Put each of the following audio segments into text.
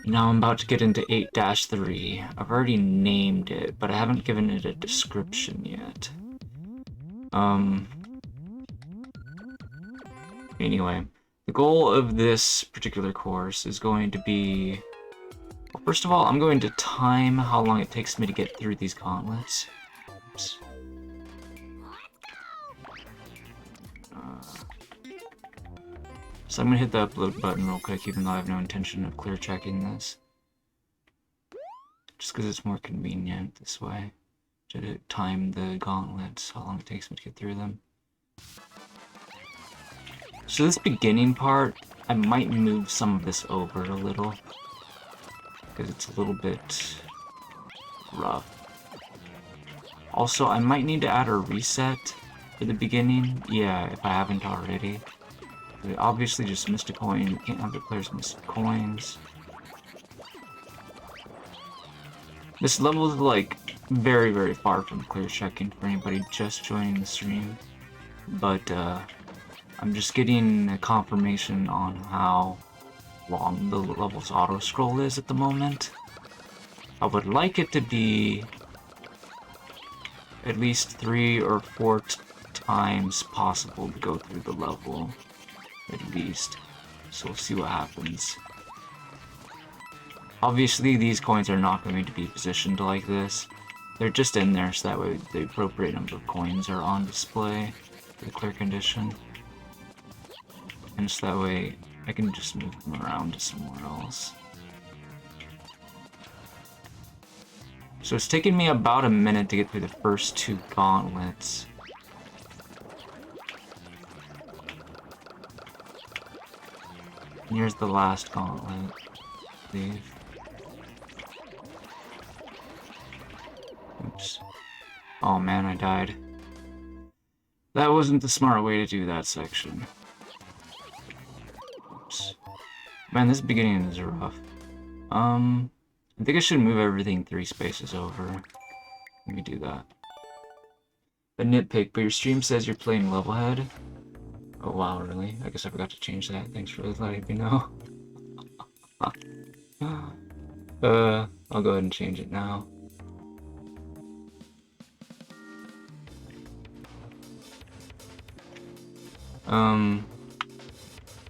Now I'm about to get into 8-3. I've already named it, but I haven't given it a description yet. Anyway, the goal of this particular course is going to be... Well, first of all, I'm going to time how long it takes me to get through these gauntlets. Oops. So I'm gonna hit the upload button real quick, even though I have no intention of clear checking this. Just because it's more convenient this way to time the gauntlets, how long it takes me to get through them. So this beginning part, I might move some of this over a little, because it's a little bit rough. Also, I might need to add a reset for the beginning, yeah, if I haven't already. I obviously just missed a coin, you can't have the players miss coins. This level is like very, very far from clear checking for anybody just joining the stream, but I'm just getting a confirmation on how long the level's auto-scroll is at the moment. I would like it to be at least 3 or 4 times possible to go through the level, at least. So we'll see what happens. Obviously, these coins are not going to be positioned like this. They're just in there so that way the appropriate number of coins are on display for the clear condition. And so that way I can just move them around to somewhere else. So it's taken me about a minute to get through the first 2 gauntlets. And here's the last gauntlet, I believe. Oops. Oh man, I died. That wasn't the smart way to do that section. Oops. Man, this beginning is rough. I think I should move everything 3 spaces over. Let me do that. A nitpick, but your stream says you're playing Levelhead. Oh wow, really? I guess I forgot to change that. Thanks for letting me know. I'll go ahead and change it now.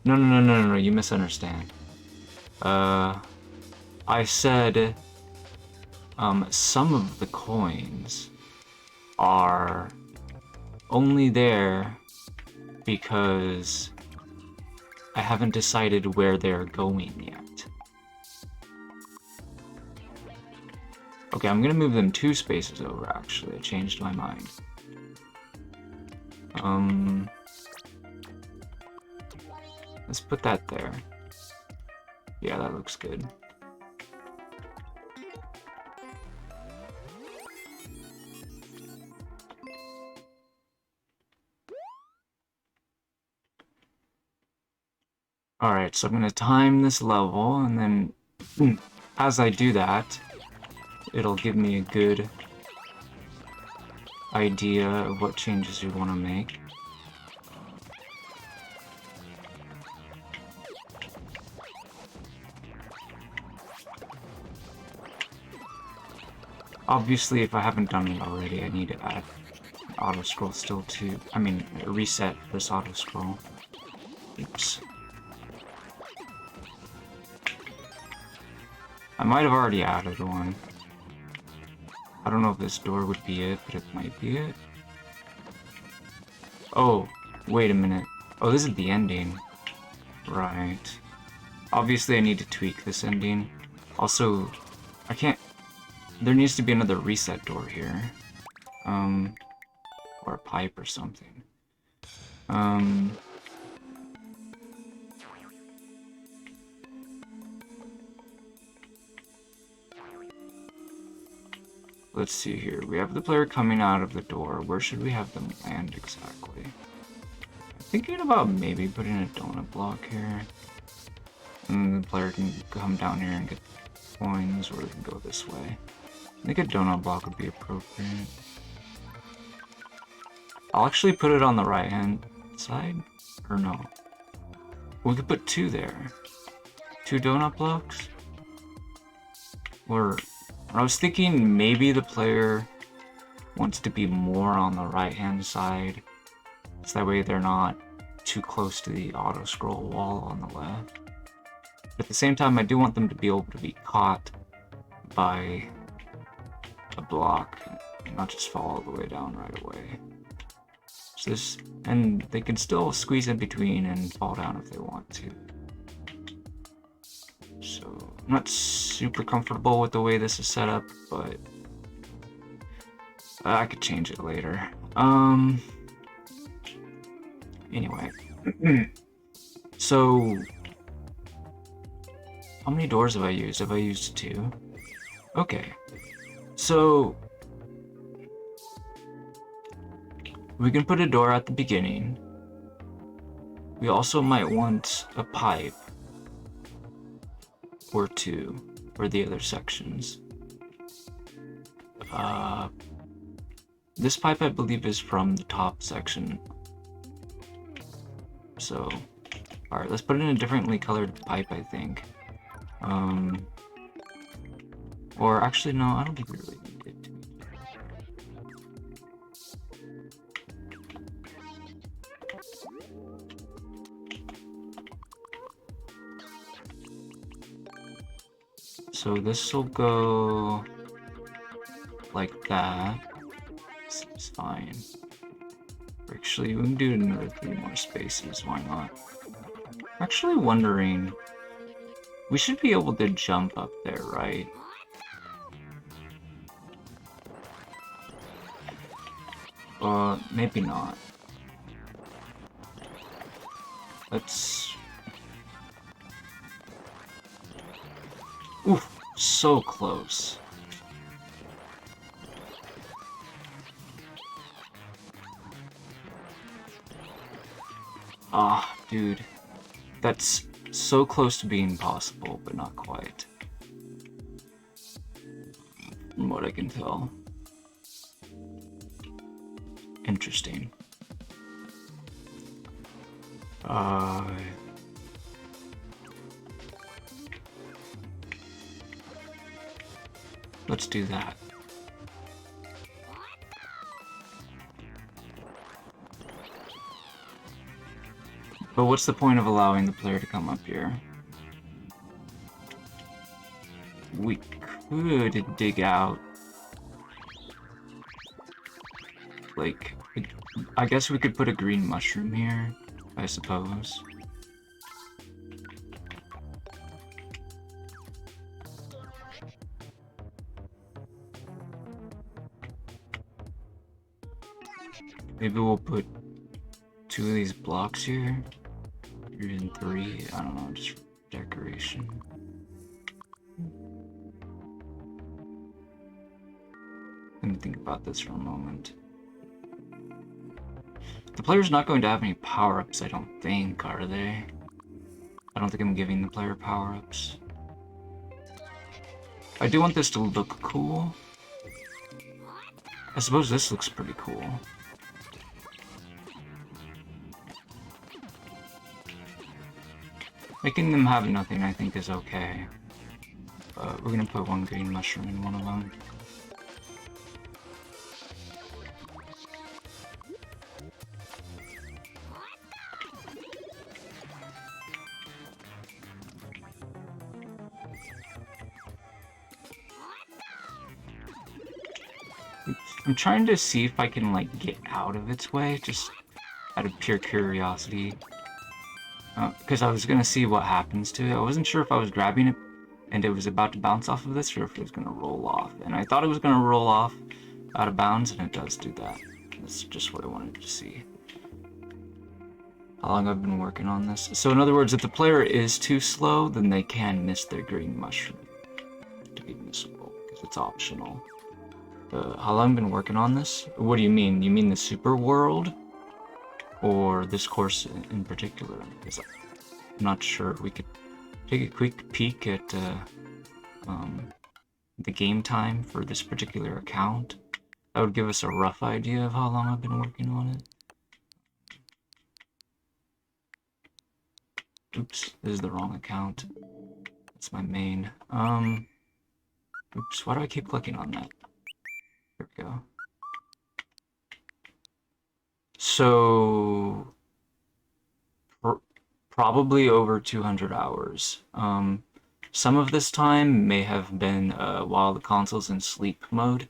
No, you misunderstand. I said, some of the coins are only there because I haven't decided where they're going yet. Okay, I'm gonna move them 2 spaces over, actually. I changed my mind. Let's put that there. Yeah, that looks good. Alright, so I'm gonna time this level, and then as I do that, it'll give me a good idea of what changes we want to make. Obviously, if I haven't done it already, I need to add auto-scroll still to... I mean, reset this auto-scroll. Oops. I might have already added one. I don't know if this door would be it, but it might be it. Oh, wait a minute. Oh, this is the ending. Right. Obviously, I need to tweak this ending. Also, I can't... There needs to be another reset door here. Or a pipe or something. Let's see here. We have the player coming out of the door. Where should we have them land exactly? I'm thinking about maybe putting a donut block here. And the player can come down here and get coins, or they can go this way. I think a donut block would be appropriate. I'll actually put it on the right hand side. Or no. We could put 2 there. 2 donut blocks? Or I was thinking maybe the player wants to be more on the right-hand side, so that way they're not too close to the auto-scroll wall on the left. But at the same time, I do want them to be able to be caught by a block, and not just fall all the way down right away. So this, and they can still squeeze in between and fall down if they want to. So I'm not super comfortable with the way this is set up, but I could change it later. Anyway. So how many doors have I used? Have I used 2? Okay. So we can put a door at the beginning. We also might want a pipe or 2 for the other sections. This pipe, I believe, is from the top section. So, alright, let's put in a differently colored pipe, I think. Or actually, no, I don't think we really need it. So this will go like that. Seems fine. Actually, we can do another 3 more spaces, why not? I'm actually wondering, we should be able to jump up there, right? Maybe not. Let's... Oof, so close. Ah, dude. That's so close to being possible, but not quite. From what I can tell. Interesting. Let's do that. But what's the point of allowing the player to come up here? We could dig out, like, I guess we could put a green mushroom here, I suppose. Maybe we'll put 2 of these blocks here, or even 3, I don't know, just for decoration. Let me think about this for a moment. The player's not going to have any power-ups, I don't think, are they? I don't think I'm giving the player power-ups. I do want this to look cool. I suppose this looks pretty cool. Making them have nothing, I think, is okay. But we're gonna put 1 green mushroom in one of them. I'm trying to see if I can, like, get out of its way, just out of pure curiosity. Because I was gonna see what happens to it. I wasn't sure if I was grabbing it and it was about to bounce off of this, or if it was gonna roll off. And I thought it was gonna roll off out of bounds, and it does do that. That's just what I wanted to see. How long I've been working on this. So in other words, if the player is too slow, then they can miss their green mushroom to be missable, because it's optional. How long I've been working on this? What do you mean? You mean the superworld? Or this course in particular? Because I'm not sure. We could take a quick peek at the game time for this particular account. That would give us a rough idea of how long I've been working on it. Oops, this is the wrong account. That's my main. Oops, why do I keep clicking on that? There we go. So, probably over 200 hours. Some of this time may have been while the console's in sleep mode,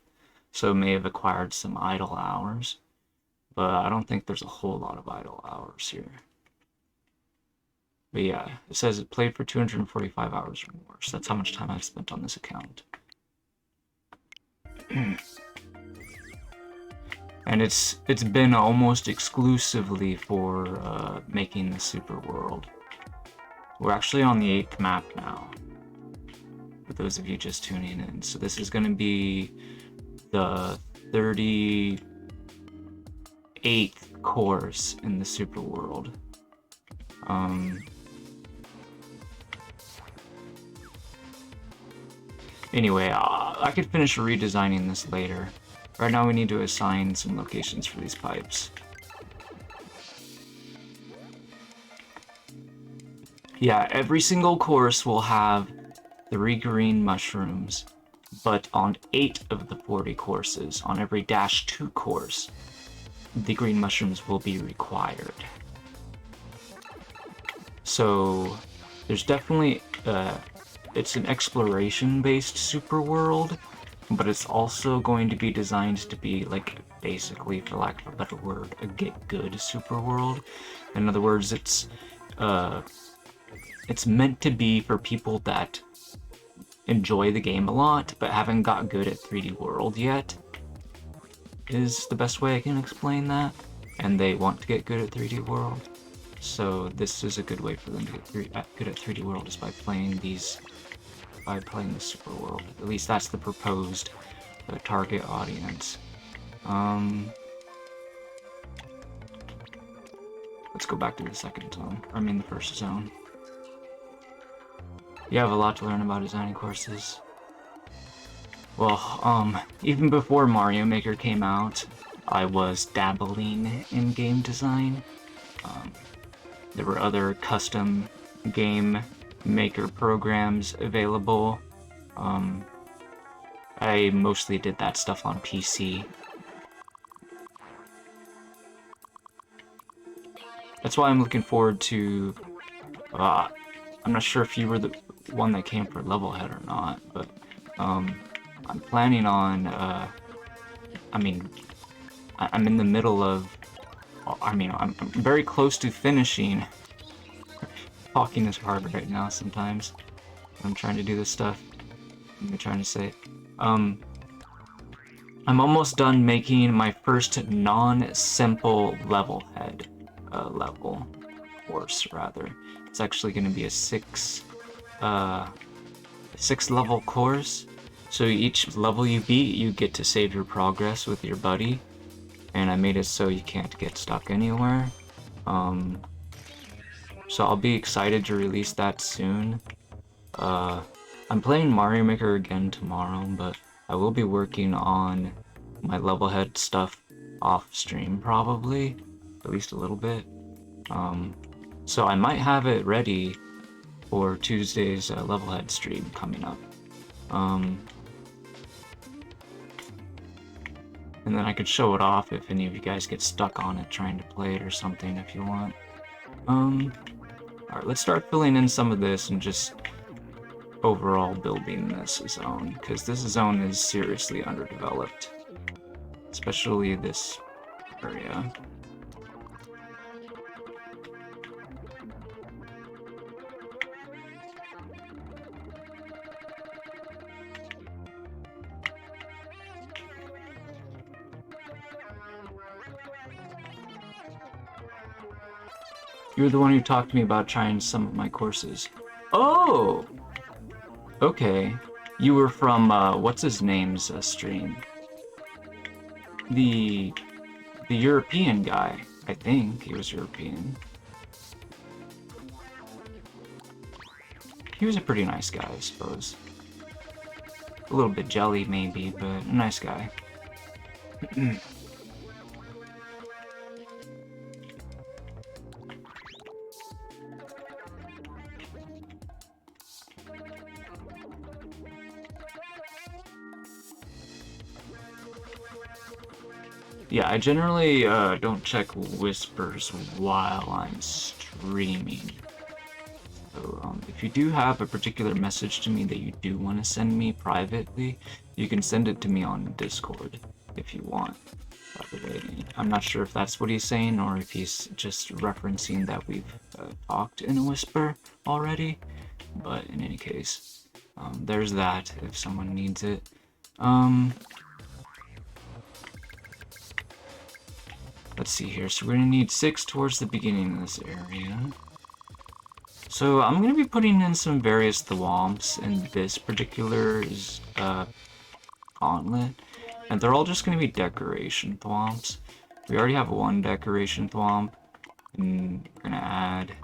so it may have acquired some idle hours, but I don't think there's a whole lot of idle hours here. But yeah, it says it played for 245 hours or more, so that's how much time I've spent on this account. And it's been almost exclusively for making the superworld. We're actually on the 8th map now, for those of you just tuning in. So this is going to be the 38th course in the superworld. Anyway, I could finish redesigning this later. Right now we need to assign some locations for these pipes. Yeah, every single course will have 3 green mushrooms, but on 8 of the 40 courses, on every -2 course, the green mushrooms will be required. So there's definitely it's an exploration-based super world, but it's also going to be designed to be like basically, for lack of a better word, a get good super world. In other words, it's meant to be for people that enjoy the game a lot but haven't got good at 3D World yet, is the best way I can explain that, and they want to get good at 3D World. So this is a good way for them to get good at 3D World, is by playing the super world. At least that's the proposed target audience. Let's go back to the second zone. I mean the first zone. You have a lot to learn about designing courses. Well, even before Mario Maker came out, I was dabbling in game design. There were other custom game maker programs available. I mostly did that stuff on PC. That's why I'm looking forward to... I'm not sure if you were the one that came for Levelhead or not, but I'm planning on... I'm in the middle of... I'm very close to finishing. Talking is hard right now sometimes. I'm trying to do this stuff. I'm trying to say... I'm almost done making my first non-simple Levelhead level course, rather. It's actually going to be a 6 level course. So each level you beat, you get to save your progress with your buddy. And I made it so you can't get stuck anywhere. So I'll be excited to release that soon. I'm playing Mario Maker again tomorrow, but I will be working on my Levelhead stuff off stream probably, at least a little bit. So I might have it ready for Tuesday's Levelhead stream coming up. And then I could show it off if any of you guys get stuck on it trying to play it or something if you want. Alright, let's start filling in some of this and just overall building this zone, because this zone is seriously underdeveloped, especially this area. You're the one who talked to me about trying some of my courses. Oh! Okay. You were from, what's his name's stream? The European guy. I think he was European. He was a pretty nice guy, I suppose. A little bit jelly, maybe, but a nice guy. Yeah, I generally don't check whispers while I'm streaming. So if you do have a particular message to me that you do want to send me privately, you can send it to me on Discord if you want. By the way, I'm not sure if that's what he's saying or if he's just referencing that we've talked in a whisper already. But in any case, there's that if someone needs it. Let's see here. So we're gonna need 6 towards the beginning of this area. So I'm gonna be putting in some various thwomps in this particular gauntlet, and they're all just gonna be decoration thwomps. We already have 1 decoration thwomp, and we're gonna add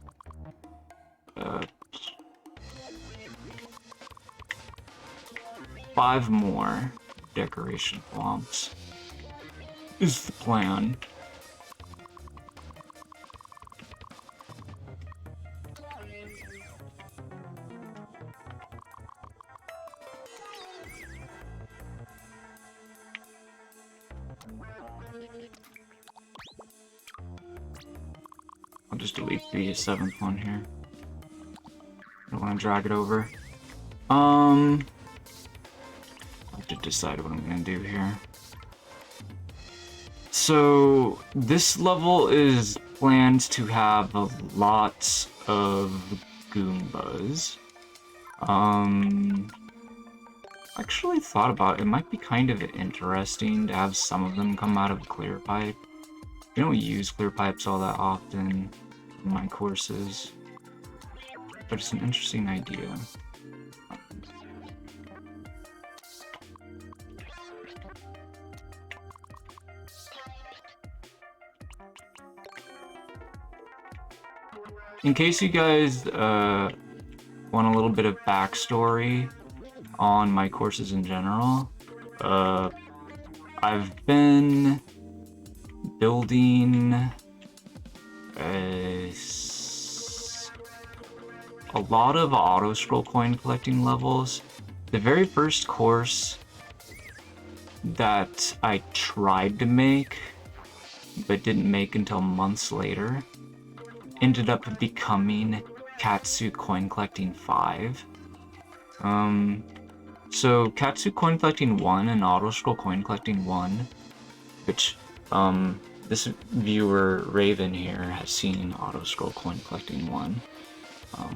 5 more decoration thwomps. Is the plan. I'll just delete the 7th one here. I don't want to drag it over. I have to decide what I'm gonna do here. So this level is planned to have lots of Goombas. Actually thought about it. It might be kind of interesting to have some of them come out of a clear pipe. We don't use clear pipes all that often in my courses, but it's an interesting idea. In case you guys want a little bit of backstory on my courses in general, I've been building a lot of auto-scroll coin collecting levels. The very first course that I tried to make, but didn't make until months later, ended up becoming Katsu Coin Collecting 5. So Katsu Coin Collecting 1 and Autoscroll Coin Collecting 1, which this viewer Raven here has seen Autoscroll Coin Collecting 1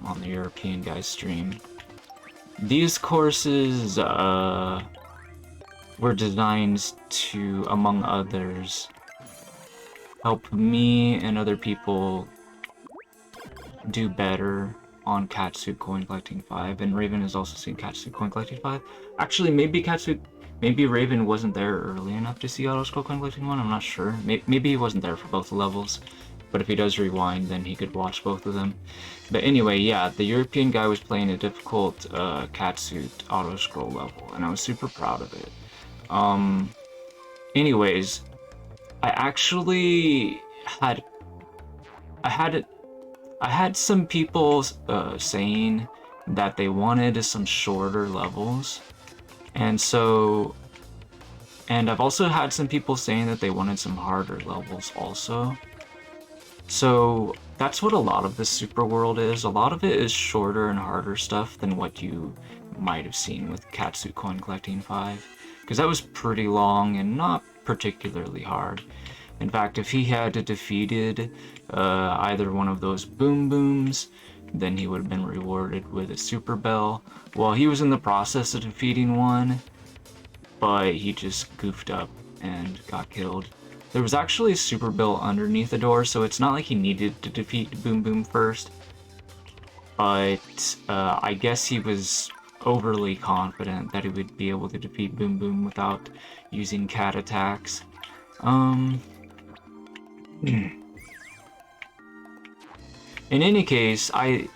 on the European Guys stream. These courses were designed to, among others, help me and other people do better on Katsu Coin Collecting 5, and Raven has also seen Katsu Coin Collecting 5. Actually, maybe Raven wasn't there early enough to see Autoscroll Coin Collecting 1, I'm not sure. Maybe he wasn't there for both the levels, but if he does rewind, then he could watch both of them. But anyway, yeah, the European guy was playing a difficult Katsu Autoscroll level, and I was super proud of it. Anyways, I actually had some people saying that they wanted some shorter levels, and I've also had some people saying that they wanted some harder levels also. So that's what a lot of this super world is. A lot of it is shorter and harder stuff than what you might have seen with Katsu Coin Collecting 5, because that was pretty long and not particularly hard. In fact, if he had defeated either one of those boom booms, then he would have been rewarded with a super bell. Well, he was in the process of defeating one, but he just goofed up and got killed. There was actually a super bell underneath the door, so it's not like he needed to defeat boom boom first. But I guess he was overly confident that he would be able to defeat boom boom without using cat attacks. In any case, I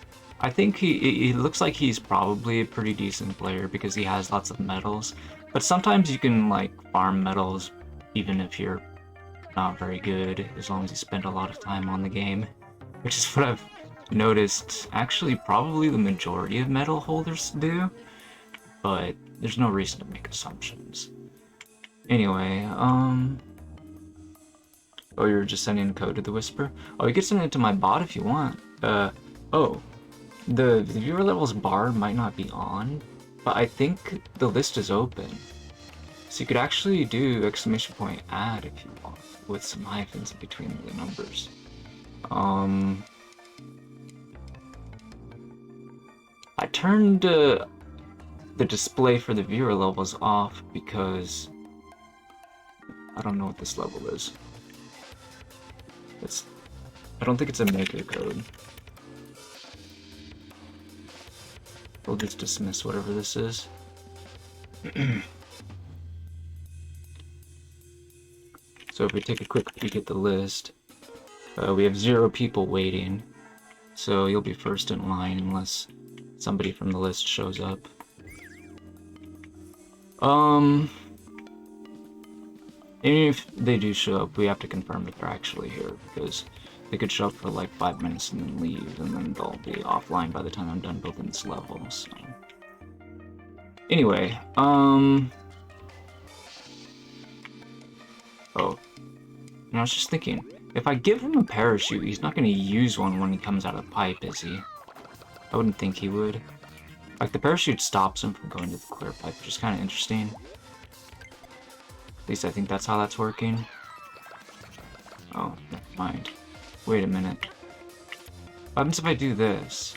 think he looks like he's probably a pretty decent player because he has lots of medals. But sometimes you can like farm medals even if you're not very good, as long as you spend a lot of time on the game, which is what I've noticed actually probably the majority of medal holders do, but there's no reason to make assumptions. Anyway, Oh, you're just sending code to the Whisper? Oh, you can send it to my bot if you want. Oh. The viewer levels bar might not be on, but I think the list is open. So you could actually do exclamation point add if you want, with some hyphens between the numbers. I turned the display for the viewer levels off because I don't know what this level is. I don't think it's a mega code. We'll just dismiss whatever this is. So if we take a quick peek at the list, we have 0 people waiting. So you'll be first in line unless somebody from the list shows up. Even if they do show up, we have to confirm that they're actually here, because they could show up for like 5 minutes and then leave, and then they'll be offline by the time I'm done building this level, so... Anyway, Oh. And I was just thinking, if I give him a parachute, he's not going to use one when he comes out of the pipe, is he? I wouldn't think he would. Like, the parachute stops him from going to the clear pipe, which is kind of interesting. At least I think that's how that's working. Oh, never mind. Wait a minute. What happens if I do this?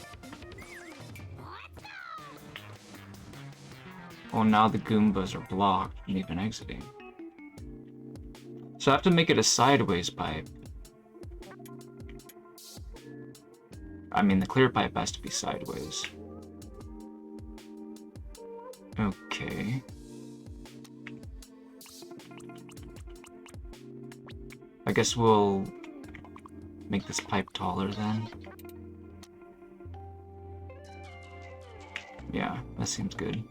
Well, now the Goombas are blocked from even exiting. So I have to make it a sideways pipe. I mean, the clear pipe has to be sideways. Okay. I guess we'll make this pipe taller then. Yeah, that seems good.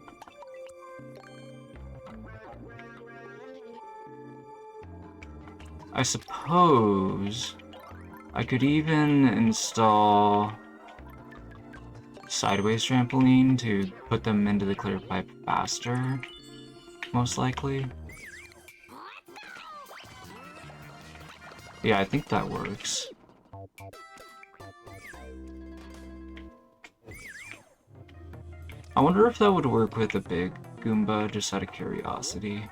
I suppose I could even install sideways trampoline to put them into the clear pipe faster, most likely. Yeah, I think that works. I wonder if that would work with a big Goomba, just out of curiosity.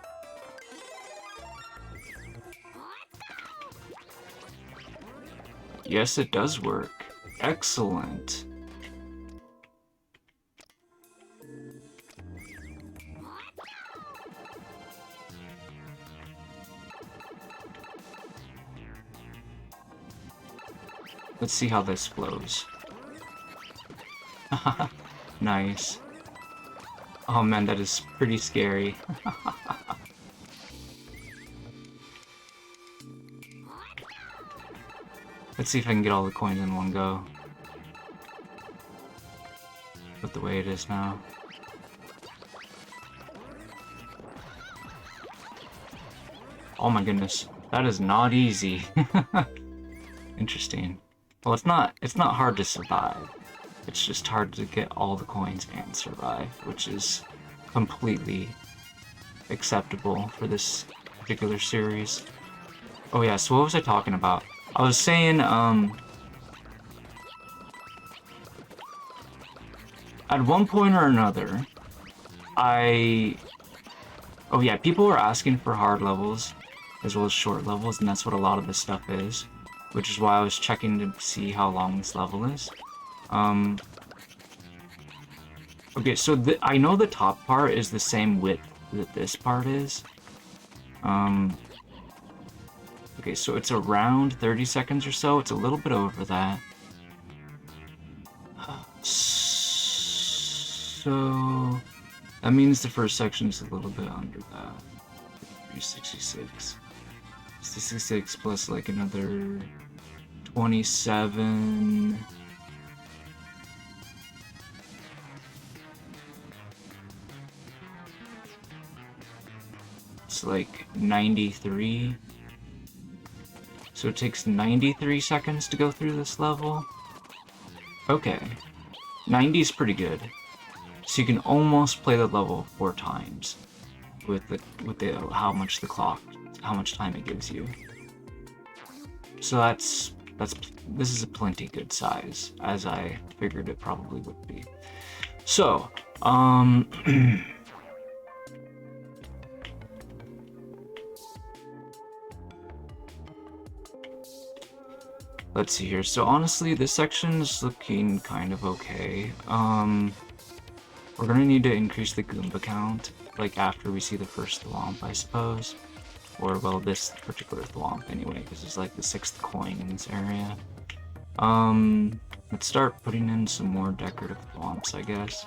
Yes, it does work. Excellent. Let's see how this flows. Nice. Oh man, that is pretty scary. Let's see if I can get all the coins in one go. With the way it is now. Oh my goodness, that is not easy. Interesting. Well, it's not hard to survive. It's just hard to get all the coins and survive, which is completely acceptable for this particular series. Oh yeah, so what was I talking about? I was saying, at one point or another, oh yeah, people were asking for hard levels, as well as short levels, and that's what a lot of this stuff is, which is why I was checking to see how long this level is. Okay, so I know the top part is the same width that this part is. Okay, so it's around 30 seconds or so. It's a little bit over that. So that means the first section is a little bit under that. 366. 66 plus like another 27. It's like 93. So it takes 93 seconds to go through this level. Okay. 90 is pretty good. So you can almost play the level 4 times with how much time it gives you. So this is a plenty good size, as I figured it probably would be. So, let's see here. So honestly, this section is looking kind of okay. We're gonna need to increase the Goomba count, like after we see the first Thwomp, I suppose. Or, well, this particular Thwomp anyway, because it's like the 6th coin in this area. Let's start putting in some more decorative Thwomps, I guess.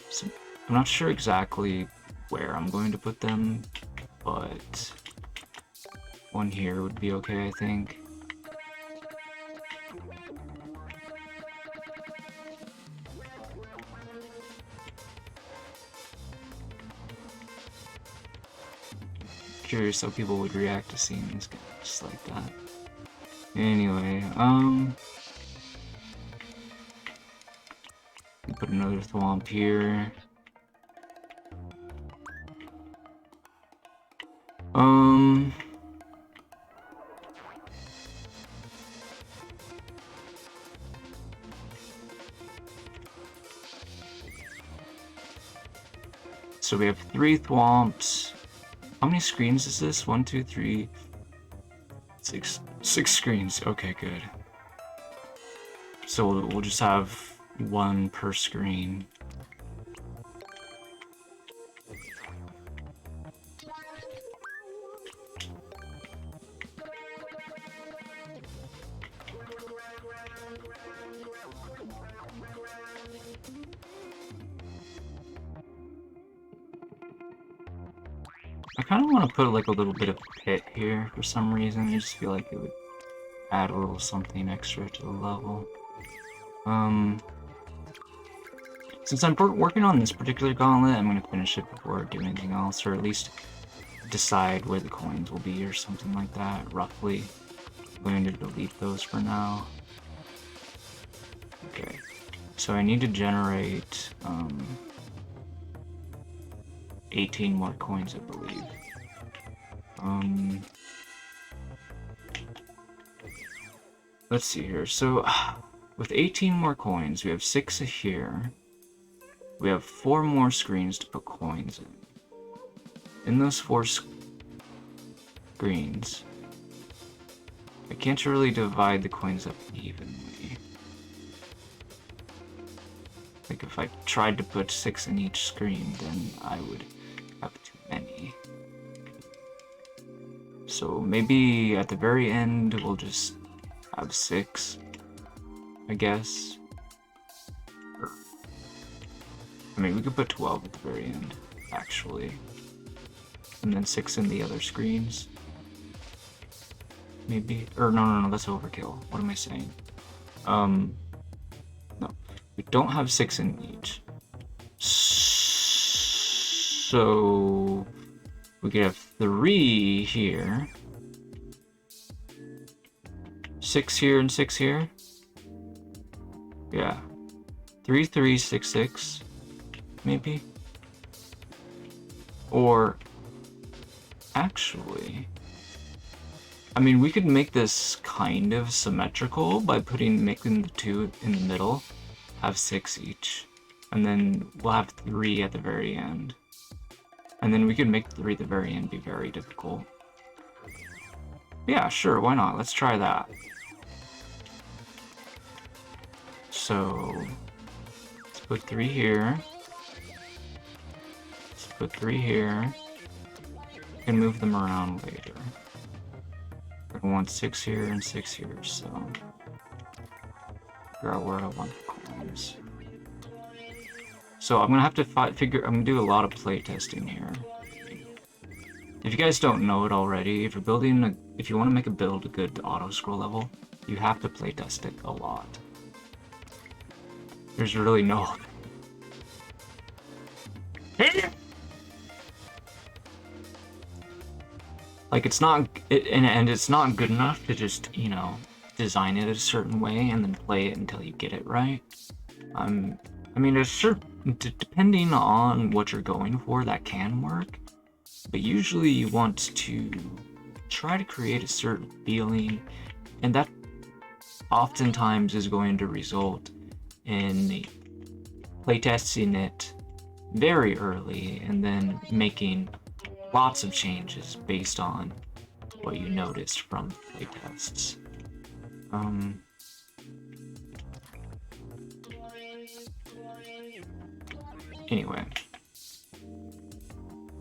So, I'm not sure exactly where I'm going to put them, but one here would be okay, I think. Curious how people would react to seeing this guy just like that. Anyway, put another Thwomp here. So we have 3 Thwomps. How many screens is this? 1, 2, 3, 6. 6 screens. Okay, good. So we'll just have 1 per screen. I kind of want to put like a little bit of pit here for some reason. I just feel like it would add a little something extra to the level. Since I'm working on this particular gauntlet, I'm going to finish it before I do anything else, or at least decide where the coins will be or something like that, roughly. I'm going to delete those for now. Okay, so I need to generate 18 more coins, I believe. Let's see here. So, with 18 more coins, we have 6 here. We have 4 more screens to put coins in. In those 4 screens, I can't really divide the coins up evenly. Like, if I tried to put 6 in each screen, then I would have too many. So maybe at the very end, we'll just have 6, I guess. I mean, we could put 12 at the very end, actually. And then 6 in the other screens. Maybe. Or no, that's overkill. What am I saying? No. We don't have 6 in each. So we could have 3 here. 6 here and 6 here. Yeah. 3, 3, 6, 6. Maybe. Or actually, I mean, we could make this kind of symmetrical by making the 2 in the middle have 6 each, and then we'll have 3 at the very end, and then we could make 3 at the very end be very difficult. Yeah, sure, why not? Let's try that. So let's put 3 here. Let's put 3 here. And move them around later. I want 6 here and 6 here, so figure out where I want the coins. So I'm gonna have to I'm gonna do a lot of playtesting here. If you guys don't know it already, if you want to make a build a good auto-scroll level, you have to playtest it a lot. There's really no. Like, it's not, and it's not good enough to just, you know, design it a certain way and then play it until you get it right. I mean, there's depending on what you're going for, that can work, but usually you want to try to create a certain feeling And that oftentimes is going to result in playtesting it very early and then making lots of changes based on what you noticed from playtests. Anyway.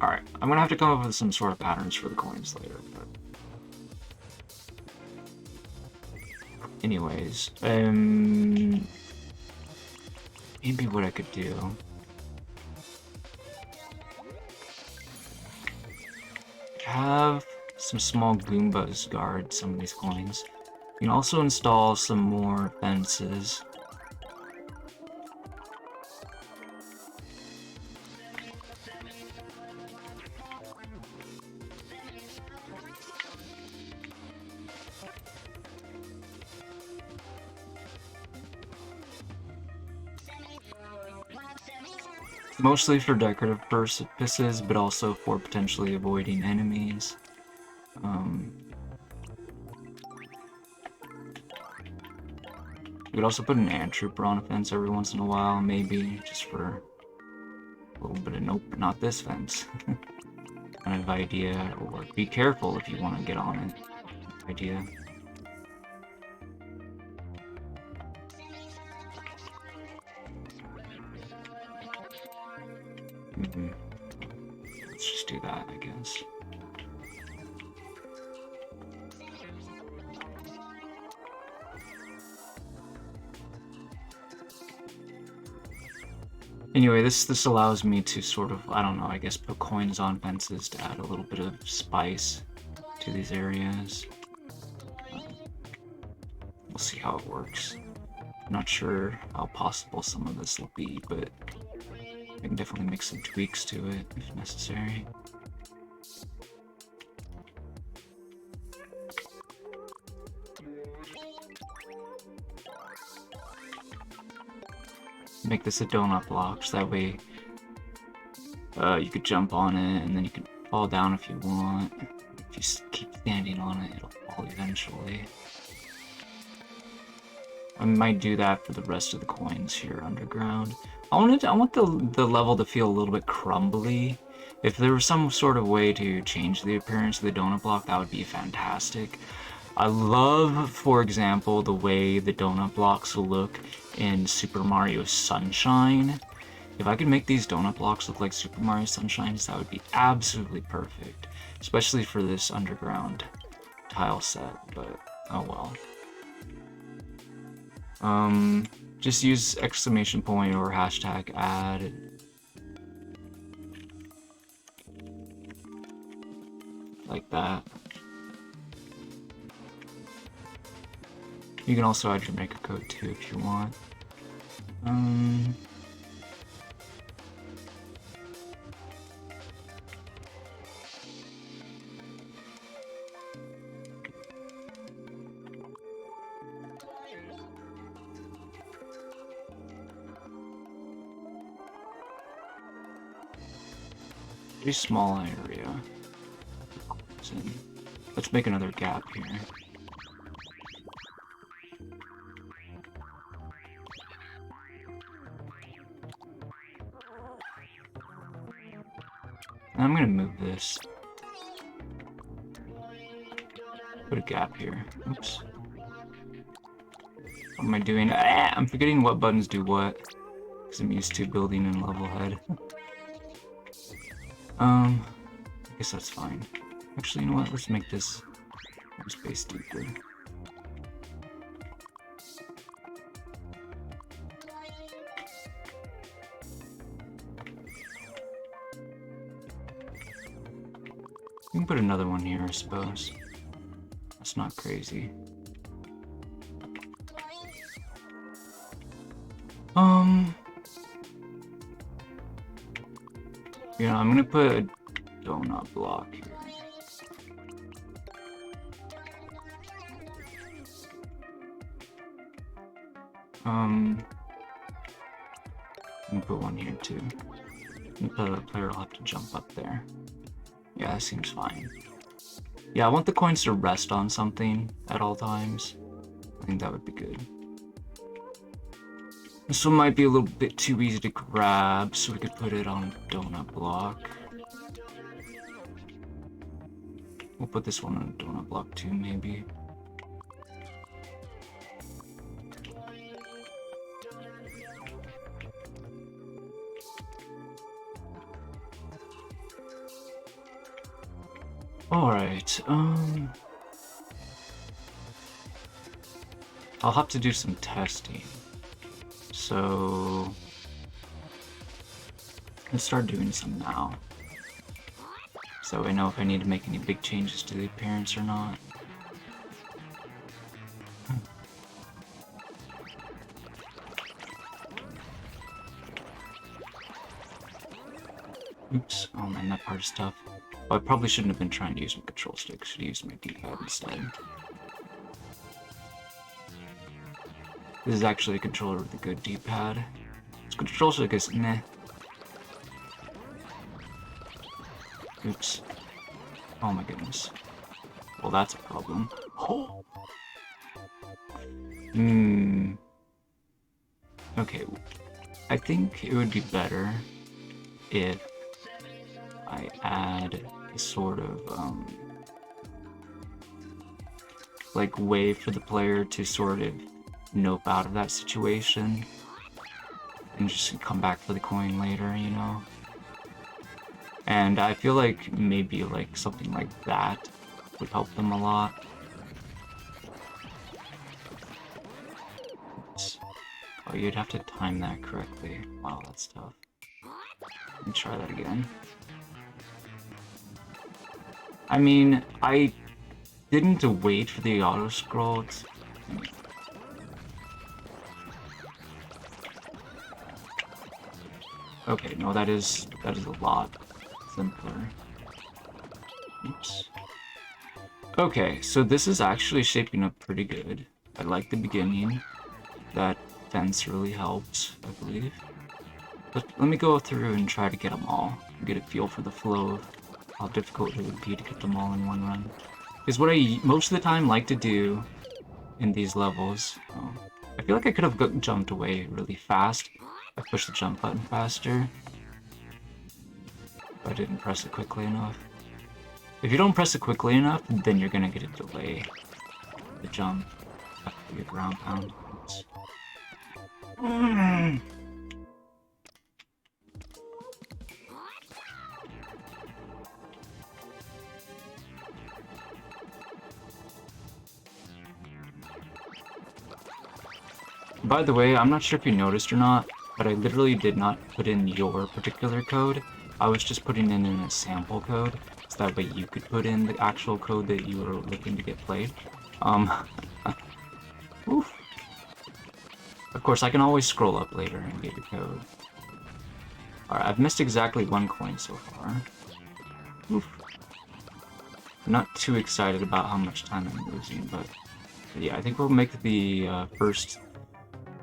Alright, I'm gonna have to come up with some sort of patterns for the coins later, but... Anyways, maybe what I could do... have some small Goombas guard some of these coins. You can also install some more fences. Mostly for decorative purposes, but also for potentially avoiding enemies. You could also put an ant trooper on a fence every once in a while, maybe, just for a little bit of nope, not this fence kind of idea, or be careful if you want to get on it idea. Let's just do that, I guess. Anyway, this allows me to sort of, I don't know, I guess put coins on fences to add a little bit of spice to these areas. We'll see how it works. I'm not sure how possible some of this will be, but I can definitely make some tweaks to it if necessary. Make this a donut block, so that way you could jump on it and then you can fall down if you want. If you keep standing on it, it'll fall eventually. I might do that for the rest of the coins here underground. I want the level to feel a little bit crumbly. If there was some sort of way to change the appearance of the donut block, that would be fantastic. I love, for example, the way the donut blocks look in Super Mario Sunshine. If I could make these donut blocks look like Super Mario Sunshines, that would be absolutely perfect. Especially for this underground tile set, but oh well. Just use exclamation point or hashtag add. Like that. You can also add your maker code too if you want. Pretty small area. Let's make another gap here. I'm gonna move this. Put a gap here. Oops. What am I doing? Ah, I'm forgetting what buttons do what. Because I'm used to building in level head. I guess that's fine. Actually, you know what? Let's make this one space deeper. We can put another one here, I suppose. That's not crazy. Yeah, I'm gonna put a donut block here. I'm gonna put one here too. The player will have to jump up there. Yeah, that seems fine. Yeah, I want the coins to rest on something at all times. I think that would be good. This one might be a little bit too easy to grab, so we could put it on a donut block. We'll put this one on a donut block too, maybe. Alright, I'll have to do some testing. So let's start doing some now. So I know if I need to make any big changes to the appearance or not. Oops, oh man, that part is tough. Well, I probably shouldn't have been trying to use my control stick, should have used my D-pad instead. This is actually a controller with a good D-pad. This control stick is meh. Oops. Oh my goodness. Well, that's a problem. Oh! Okay. I think it would be better if I add a sort of, like, way for the player to sort of nope out of that situation and just come back for the coin later, you know? And I feel like maybe like something like that would help them a lot. Oops. Oh, you'd have to time that correctly. Wow, that's tough. Let me try that again. I mean, I didn't wait for the auto-scroll. Okay, no, that is a lot simpler. Oops. Okay, so this is actually shaping up pretty good. I like the beginning. That fence really helps, I believe. But let me go through and try to get them all. Get a feel for the flow of how difficult it would be to get them all in one run. Because what I most of the time like to do in these levels, I feel like I could have jumped away really fast. I pushed the jump button faster. But I didn't press it quickly enough. If you don't press it quickly enough, then you're gonna get a delay. The jump after your ground pound. By the way, I'm not sure if you noticed or not, but I literally did not put in your particular code. I was just putting in a sample code, so that way you could put in the actual code that you were looking to get played. Oof. Of course, I can always scroll up later and get your code. Alright, I've missed exactly one coin so far. Oof. I'm not too excited about how much time I'm losing, but yeah, I think we'll make the first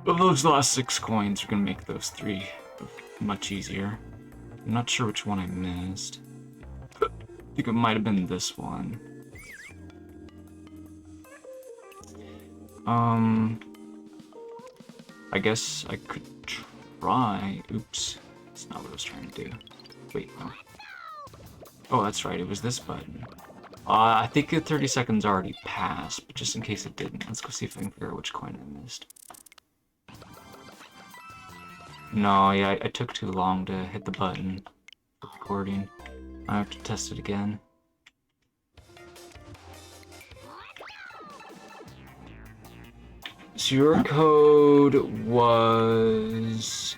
of those last 6 coins. We're gonna make those 3 much easier. I'm not sure which one I missed. I think it might have been this one. I guess I could try. Oops, that's not what I was trying to do. Wait, no. Oh, that's right, it was this button. I think the 30 seconds already passed, but just in case it didn't, let's go see if I can figure out which coin I missed. No, yeah, I took too long to hit the button for recording. I have to test it again. So your code was...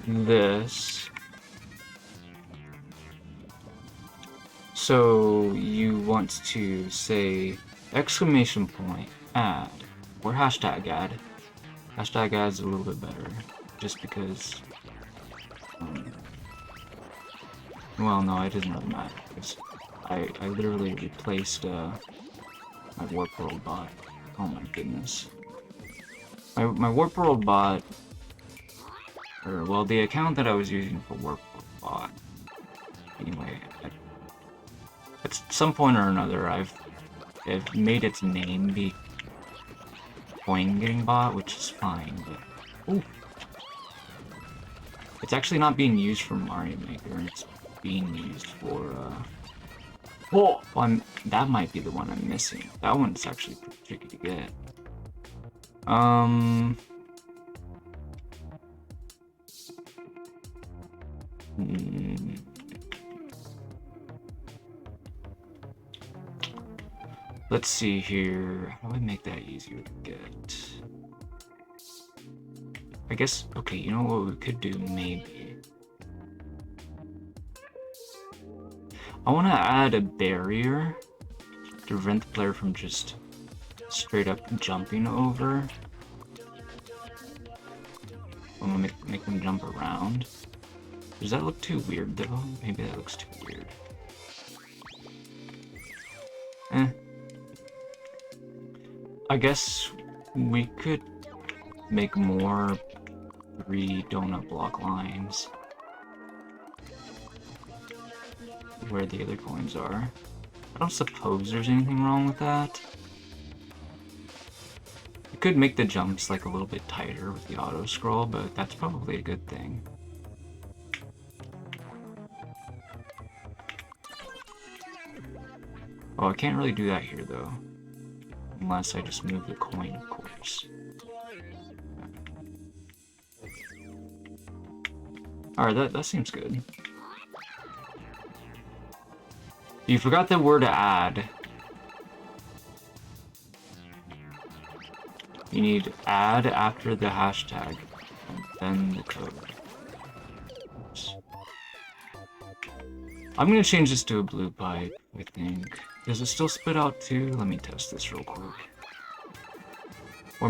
this. So you want to say exclamation point add or hashtag add. Hashtag add is a little bit better, just because. Well, no, it doesn't really matter because I literally replaced my warp world bot. Oh my goodness. My Warp World bot, or well, the account that I was using for Warp World bot. Anyway, at some point or another, I've made its name be Coin Getting Bot, which is fine, but ooh. It's actually not being used for Mario Maker, it's being used for, well, that might be the one I'm missing. That one's actually pretty tricky to get. Let's see here. How do I make that easier to get? I guess, okay, you know what we could do, maybe. I want to add a barrier to prevent the player from just straight up jumping over. I'm gonna make them jump around. Does that look too weird though? Maybe that looks too weird. I guess we could make more 3 donut block lines where the other coins are. I don't suppose there's anything wrong with that. You could make the jumps like a little bit tighter with the auto scroll, but that's probably a good thing. Oh, I can't really do that here though. Unless I just move the coin, of course. Alright, that seems good. You forgot the word add. You need add after the hashtag, and then the code. Oops. I'm gonna change this to a blue pipe, I think. Does it still spit out too? Let me test this real quick. Or,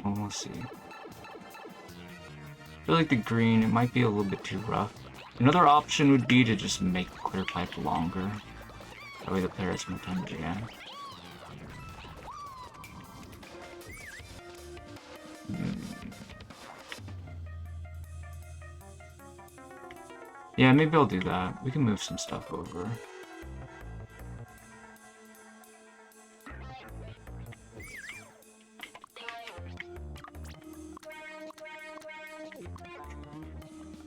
well, we'll see. I feel like the green, it might be a little bit too rough. Another option would be to just make the clear pipe longer. That way the player has more time to jam. Yeah, maybe I'll do that. We can move some stuff over.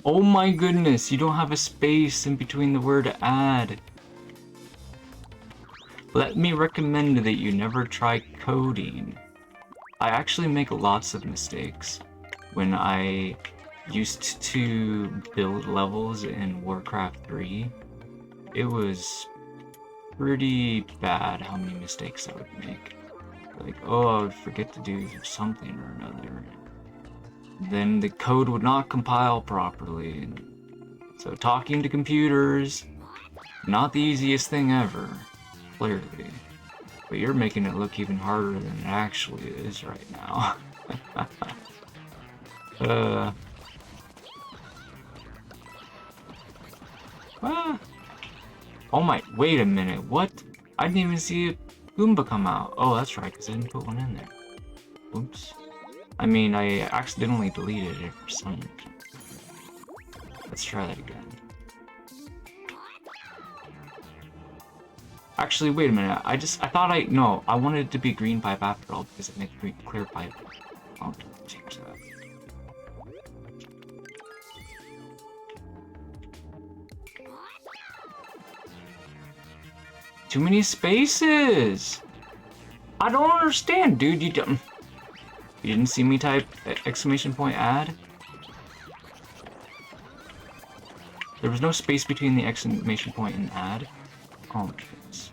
Oh my goodness, you don't have a space in between the word add. Let me recommend that you never try coding. I actually make lots of mistakes when I used to build levels in Warcraft 3. It was pretty bad how many mistakes I would make. Like, oh, I would forget to do something or another. Then the code would not compile properly. So talking to computers, not the easiest thing ever, clearly. But you're making it look even harder than it actually is right now. Oh my, wait a minute, what? I didn't even see a Goomba come out. Oh, that's right, because I didn't put one in there. Oops. I mean, I accidentally deleted it for some reason. Let's try that again. Actually, wait a minute. I thought no, I wanted it to be green pipe after all because it makes clear pipe. I'll change that. Too many spaces! I don't understand, dude. You didn't see me type exclamation point add? There was no space between the exclamation point and add? Oh my goodness.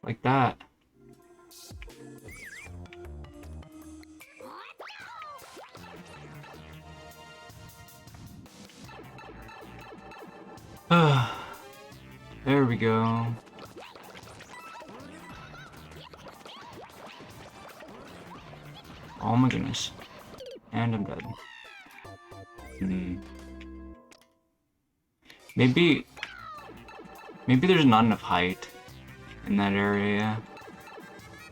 Like that. There we go. Oh my goodness. And I'm dead. Hmm. Maybe there's not enough height in that area.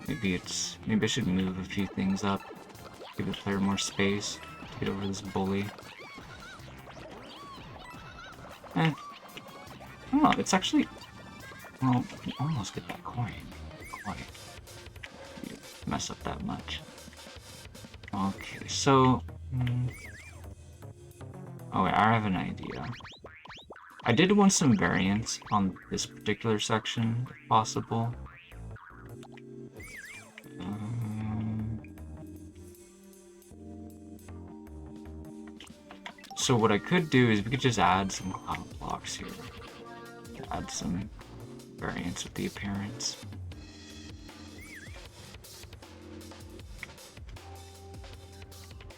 Maybe I should move a few things up. Give the player more space to get over this bully. I don't know, it's actually... Well, you almost get that coin. Quite. You mess up that much. Okay, so... Oh wait, I have an idea. I did want some variants on this particular section, if possible. So what I could do is we could just add some cloud blocks here. Add some variants with the appearance.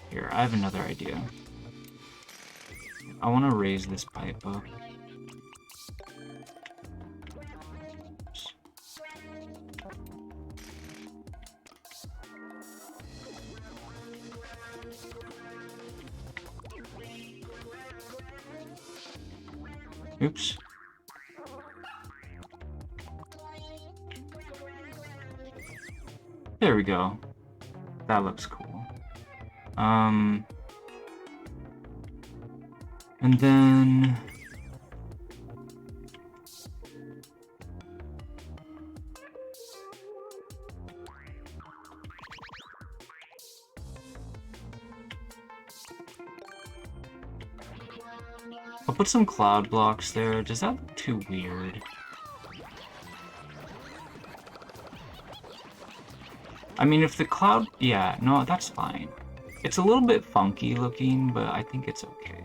Here, I have another idea. I want to raise this pipe up. Oops. There we go. That looks cool. And then... I'll put some cloud blocks there. Does that look too weird? I mean, if the cloud... Yeah, no, that's fine. It's a little bit funky looking, but I think it's okay.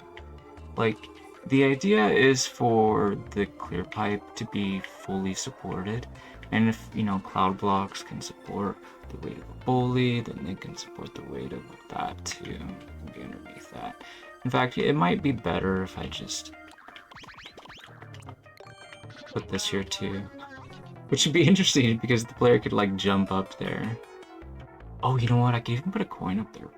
Like, the idea is for the clear pipe to be fully supported. And if, you know, cloud blocks can support the weight of a bully, then they can support the weight of that too. Be underneath that. In fact, it might be better if I just put this here too. Which would be interesting because the player could like jump up there. Oh, you know what? I could even put a coin up there.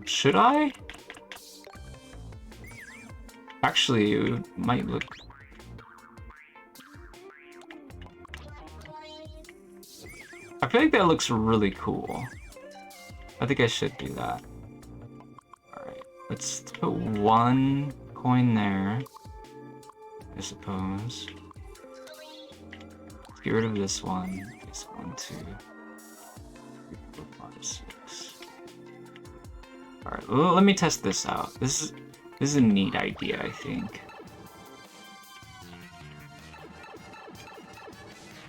Should I? Actually, it might look... I feel like that looks really cool. I think I should do that. Alright, let's put one coin there, I suppose. Let's get rid of this one. This 1, 2, 3, 4, 5, 6. Alright, well, let me test this out. This is a neat idea, I think.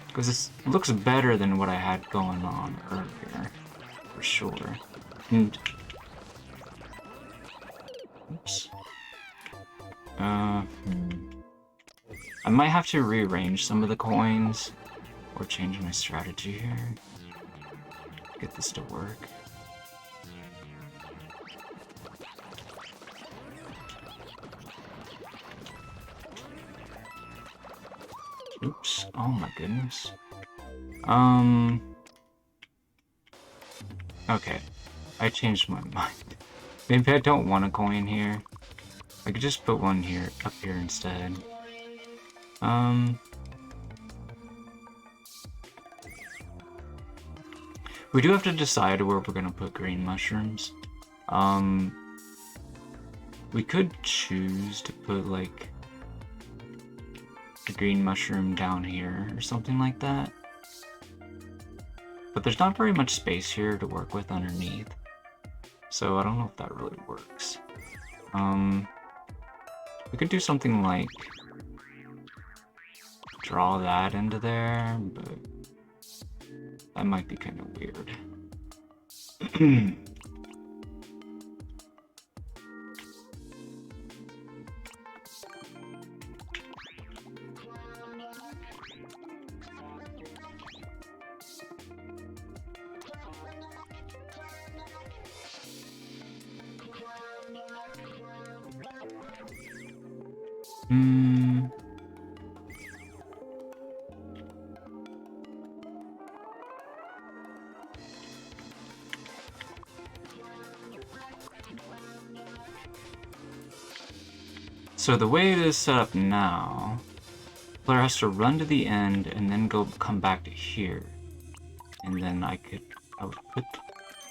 Because this looks better than what I had going on earlier, for sure. And... Oops. I might have to rearrange some of the coins, or change my strategy here. Get this to work. Oops, oh my goodness. Okay, I changed my mind. Maybe I don't want a coin here. I could just put one here, up here instead. We do have to decide where we're gonna put green mushrooms. We could choose to put, like, a green mushroom down here or something like that. But there's not very much space here to work with underneath. So I don't know if that really works. We could do something like draw that into there, but that might be kind of weird. So the way it is set up now, the player has to run to the end and then come back to here. And then I would put,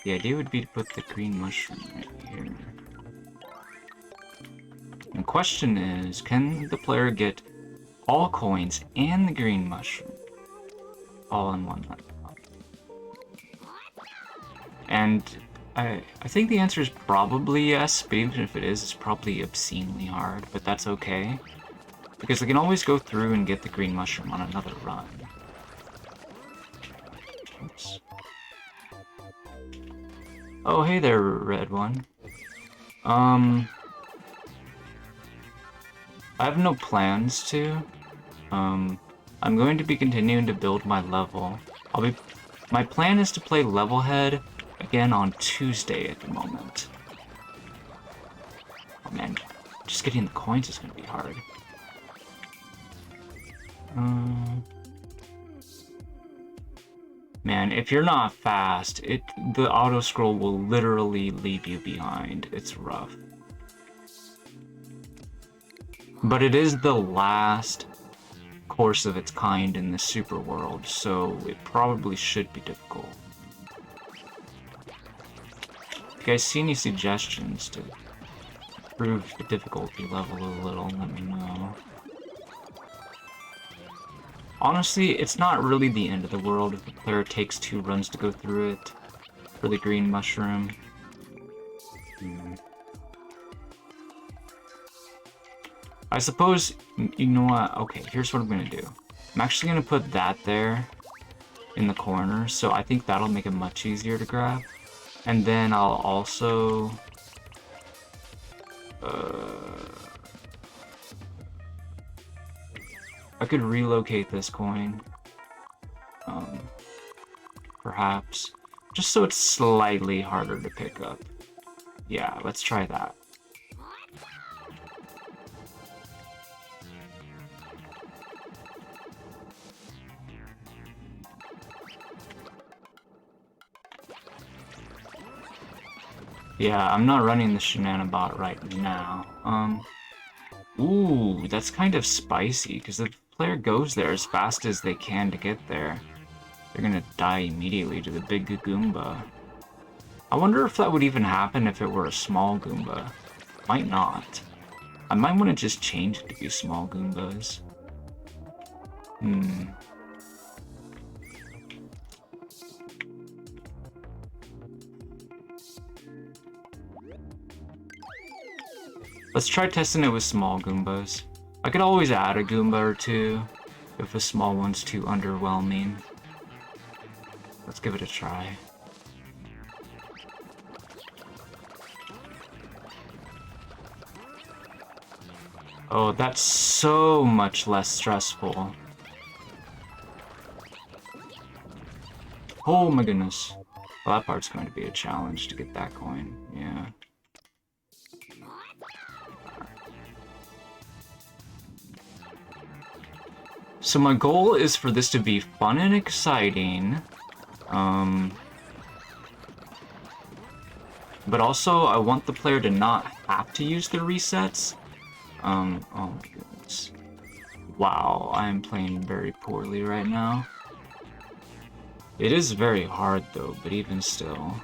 the idea would be to put the green mushroom right here. And the question is, can the player get all coins and the green mushroom all in one run? And I think the answer is probably yes, but even if it is, it's probably obscenely hard, but that's okay. Because I can always go through and get the green mushroom on another run. Oops. Oh, hey there, red one. I have no plans to. I'm going to be continuing to build my level. My plan is to play level head again on Tuesday at the moment. Oh man, just getting the coins is gonna be hard. Man, if you're not fast, the auto-scroll will literally leave you behind. It's rough. But it is the last course of its kind in the superworld, so it probably should be difficult. If you guys see any suggestions to improve the difficulty level a little, let me know. Honestly, it's not really the end of the world if the player takes 2 runs to go through it for the green mushroom. I suppose, you know what, okay, here's what I'm gonna do. I'm actually gonna put that there in the corner, so I think that'll make it much easier to grab. And then I'll also... I could relocate this coin. Perhaps. Just so it's slightly harder to pick up. Yeah, let's try that. Yeah, I'm not running the Shenanabot right now. Ooh, that's kind of spicy, because if the player goes there as fast as they can to get there, they're gonna die immediately to the big Goomba. I wonder if that would even happen if it were a small Goomba. Might not. I might want to just change it to be small Goombas. Let's try testing it with small Goombas. I could always add a Goomba or 2 if a small one's too underwhelming. Let's give it a try. Oh, that's so much less stressful. Oh my goodness. Well, that part's going to be a challenge to get that coin, yeah. So my goal is for this to be fun and exciting. But also, I want the player to not have to use the resets. Oh my goodness. Wow, I'm playing very poorly right now. It is very hard though, but even still.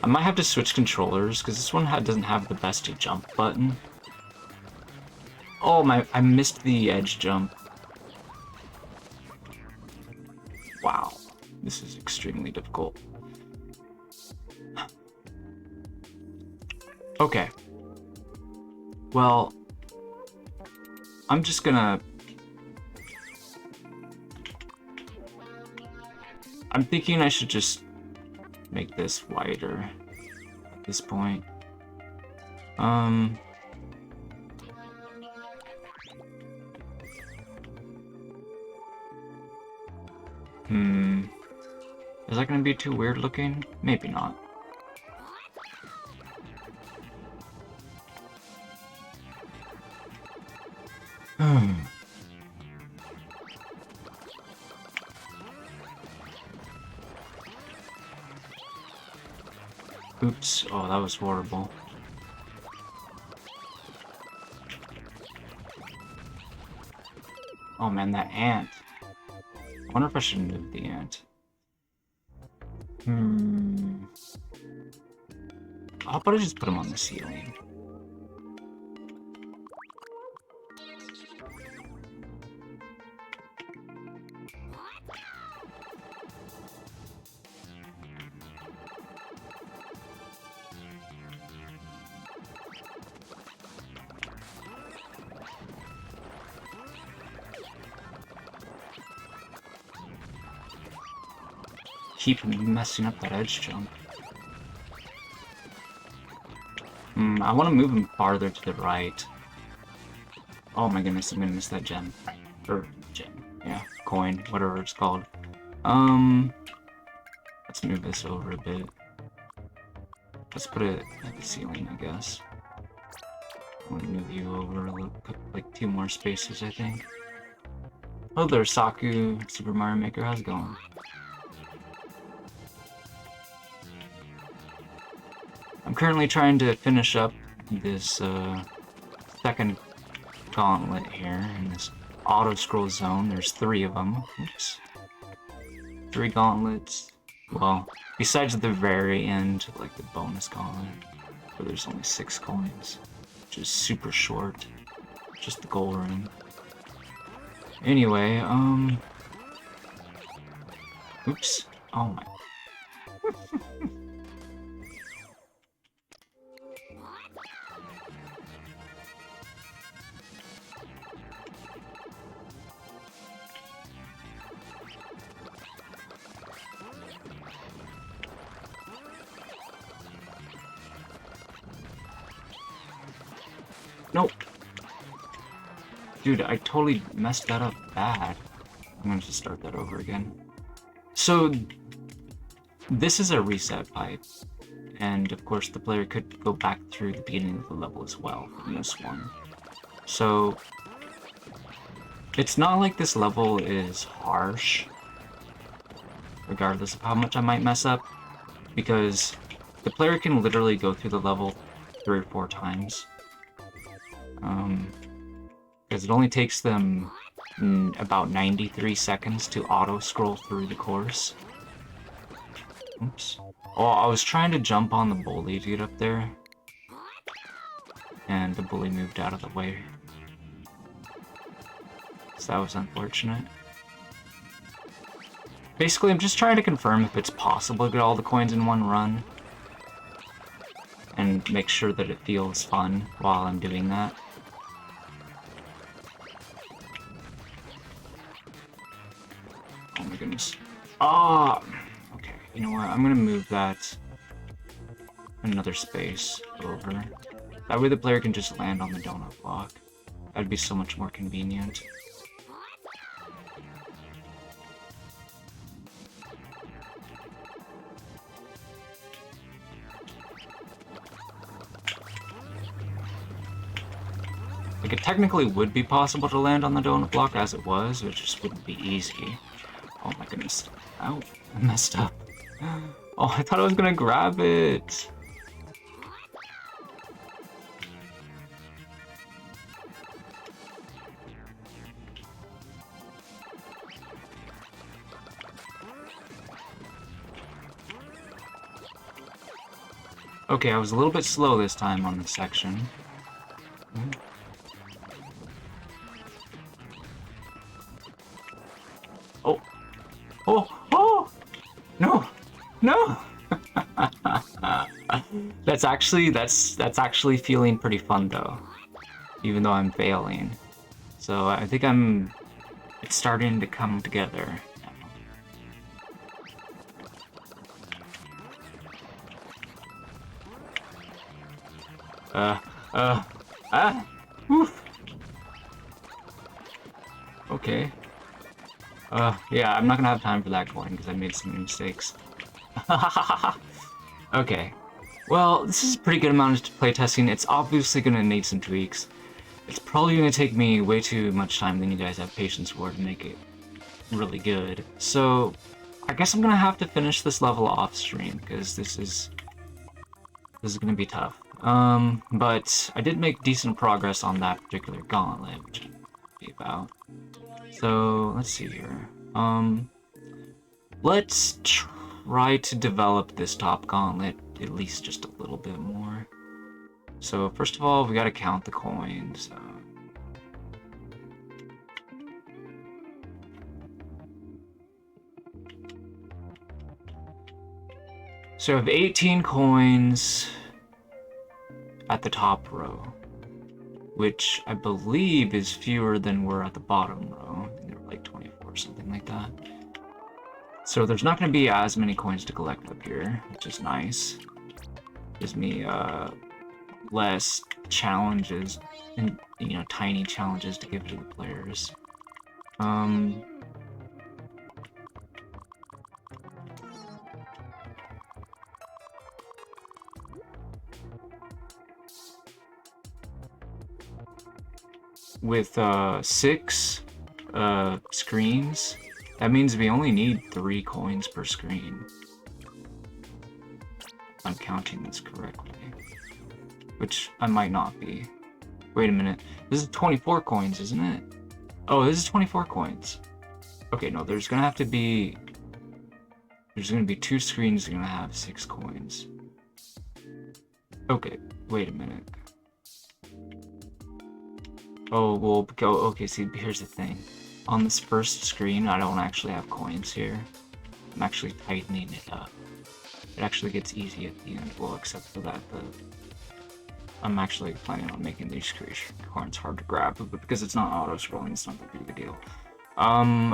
I might have to switch controllers, because this one doesn't have the best jump button. Oh my, I missed the edge jump. Wow, this is extremely difficult. Okay. Well, I'm just gonna... I'm thinking I should just make this wider at this point. Is that gonna be too weird looking? Maybe not. Oop. Oops. Oh, that was horrible. Oh man, that ant. I wonder if I should move the ant. How about I just put him on the ceiling? Keep messing up that edge jump. I want to move him farther to the right. Oh my goodness, I'm gonna miss that gem. Or gem, yeah, coin, whatever it's called. Let's move this over a bit. Let's put it at the ceiling, I guess. I'm gonna move you over a little, like 2 more spaces, I think. Oh, there's Saku, Super Mario Maker. How's it going? I'm currently trying to finish up this second gauntlet here in this auto-scroll zone. There's 3 of them. Oops. 3 gauntlets. Well, besides the very end, like the bonus gauntlet, where there's only 6 coins, which is super short. Just the goal room. Anyway, oops. Oh my. Nope. Dude, I totally messed that up bad. I'm gonna just start that over again. So, this is a reset pipe. And of course the player could go back through the beginning of the level as well in this one. So, it's not like this level is harsh, regardless of how much I might mess up, because the player can literally go through the level 3 or 4 times. Because it only takes them about 93 seconds to auto-scroll through the course. Oops. Oh, I was trying to jump on the bully to get up there, and the bully moved out of the way. So that was unfortunate. Basically, I'm just trying to confirm if it's possible to get all the coins in one run, and make sure that it feels fun while I'm doing that. Oh my goodness. Ah! Okay, you know what? I'm gonna move that another space over. That way the player can just land on the donut block. That'd be so much more convenient. Like, it technically would be possible to land on the donut block as it was, but it just wouldn't be easy. Oh my goodness. Ow, I messed up. Oh, I thought I was gonna grab it. Okay, I was a little bit slow this time on this section. Oh! Oh! Oh! No! No! That's actually feeling pretty fun though. Even though I'm failing. So I think it's starting to come together. Oof. Okay. Yeah, I'm not gonna have time for that coin because I made some mistakes. Okay. Well, this is a pretty good amount of playtesting. It's obviously gonna need some tweaks. It's probably gonna take me way too much time than you guys have patience for to make it really good. So, I guess I'm gonna have to finish this level off stream because this is This is gonna be tough. But I did make decent progress on that particular gauntlet, which I'll be about. So, let's see here. Let's try to develop this top gauntlet at least just a little bit more. So, first of all, we gotta count the coins. So I have 18 coins at the top row, which I believe is fewer than were at the bottom row. I think there were like 24 or something like that. So there's not going to be as many coins to collect up here, which is nice. Gives me less challenges and, you know, tiny challenges to give to the players. With 6 screens, that means we only need 3 coins per screen. If I'm counting this correctly. Which I might not be. Wait a minute. This is 24 coins, isn't it? Oh, this is 24 coins. Okay, no, there's gonna have to be... There's gonna be 2 screens that are gonna have 6 coins. Okay, wait a minute. Oh, well, go. Okay, see, here's the thing. On this first screen, I don't actually have coins here. I'm actually tightening it up. It actually gets easy at the end. Well, except for that, I'm actually planning on making these coins hard to grab, but because it's not auto-scrolling, it's not that big of a deal.